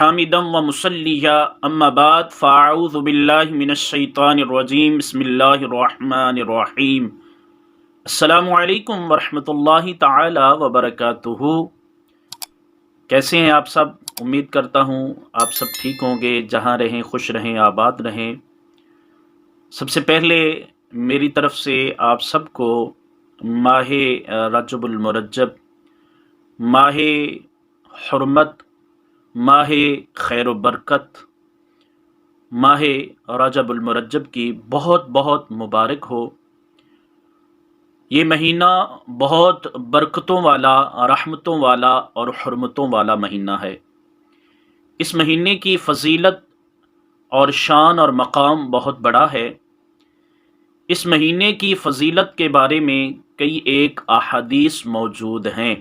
حامدا و مسلیہ اما بعد فاعوذ باللہ من الشیطان الرجیم بسم اللہ الرحمن الرحیم السلام علیکم ورحمۃ اللہ تعالی وبرکاتہ۔ کیسے ہیں آپ سب؟ امید کرتا ہوں آپ سب ٹھیک ہوں گے، جہاں رہیں خوش رہیں آباد رہیں۔ سب سے پہلے میری طرف سے آپ سب کو ماہ رجب المرجب، ماہ حرمت، ماہ خیر و برکت، ماہ رجب المرجب کی بہت بہت مبارک ہو۔ یہ مہینہ بہت برکتوں والا، رحمتوں والا اور حرمتوں والا مہینہ ہے۔ اس مہینے کی فضیلت اور شان اور مقام بہت بڑا ہے۔ اس مہینے کی فضیلت کے بارے میں کئی ایک احادیث موجود ہیں۔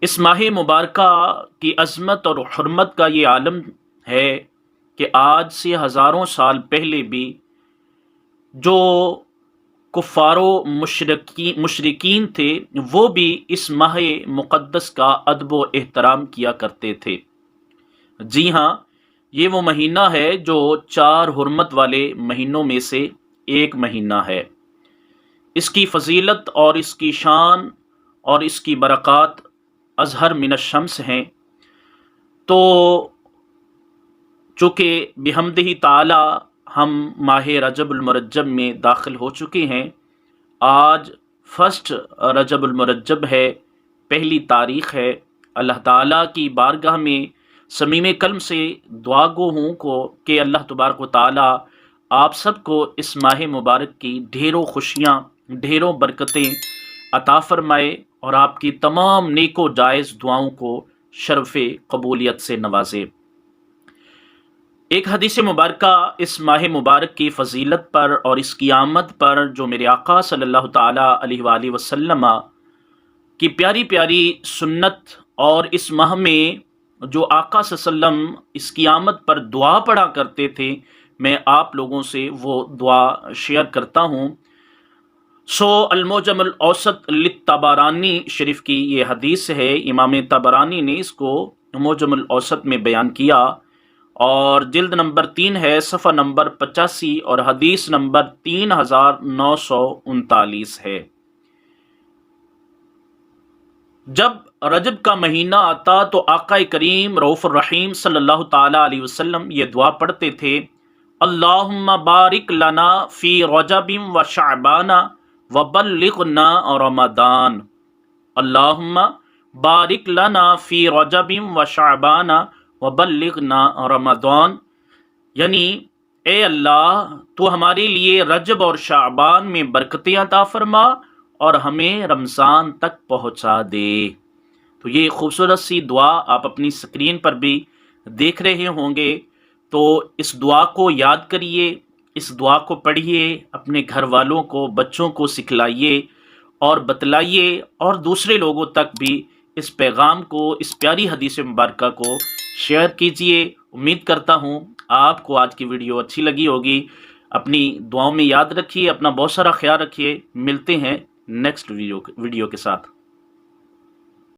اس ماہ مبارکہ کی عظمت اور حرمت کا یہ عالم ہے کہ آج سے ہزاروں سال پہلے بھی جو کفار و مشرکین تھے وہ بھی اس ماہ مقدس کا ادب و احترام کیا کرتے تھے۔ جی ہاں، یہ وہ مہینہ ہے جو 4 حرمت والے مہینوں میں سے ایک مہینہ ہے۔ اس کی فضیلت اور اس کی شان اور اس کی برکات اظہر من الشمس ہیں۔ تو چونکہ بحمدہ تعالی ہم ماہ رجب المرجب میں داخل ہو چکے ہیں، آج فرسٹ رجب المرجب ہے، پہلی تاریخ ہے۔ اللہ تعالیٰ کی بارگاہ میں صمیم قلب سے دعا گو ہوں کہ اللہ تبارک و تعالیٰ آپ سب کو اس ماہ مبارک کی ڈھیروں خوشیاں، ڈھیروں برکتیں عطا فرمائے اور آپ کی تمام نیک و جائز دعاؤں کو شرف قبولیت سے نوازے۔ ایک حدیث مبارکہ اس ماہ مبارک کی فضیلت پر اور اس کی آمد پر جو میرے آقا صلی اللہ تعالیٰ علیہ وآلہ وسلم کی پیاری پیاری سنت، اور اس ماہ میں جو آقا صلی اللہ علیہ وسلم اس کی آمد پر دعا پڑھا کرتے تھے، میں آپ لوگوں سے وہ دعا شیئر کرتا ہوں۔ المعجم الاوسط للطبرانی شریف کی یہ حدیث ہے۔ امام طبرانی نے اس کو معجم الاوسط میں بیان کیا، اور جلد نمبر 3 ہے، صفحہ نمبر 85 اور حدیث نمبر 3939 ہے۔ جب رجب کا مہینہ آتا تو آقا کریم رؤوف الرحیم صلی اللہ تعالی علیہ وسلم یہ دعا پڑھتے تھے: اللہم بارک لنا فی رجب و شعبان وبلغنا رمضان۔ اللہم بارک لنا فی رجب و شعبان وبلغنا رمضان، یعنی اے اللہ تو ہمارے لیے رجب اور شعبان میں برکتیں عطا فرما اور ہمیں رمضان تک پہنچا دے۔ تو یہ خوبصورت سی دعا آپ اپنی سکرین پر بھی دیکھ رہے ہوں گے۔ تو اس دعا کو یاد کریے، اس دعا کو پڑھیے، اپنے گھر والوں کو، بچوں کو سکھلائیے اور بتلائیے، اور دوسرے لوگوں تک بھی اس پیغام کو، اس پیاری حدیث مبارکہ کو شیئر کیجیے۔ امید کرتا ہوں آپ کو آج کی ویڈیو اچھی لگی ہوگی۔ اپنی دعاؤں میں یاد رکھیے، اپنا بہت سارا خیال رکھیے۔ ملتے ہیں نیکسٹ ویڈیو کے ساتھ۔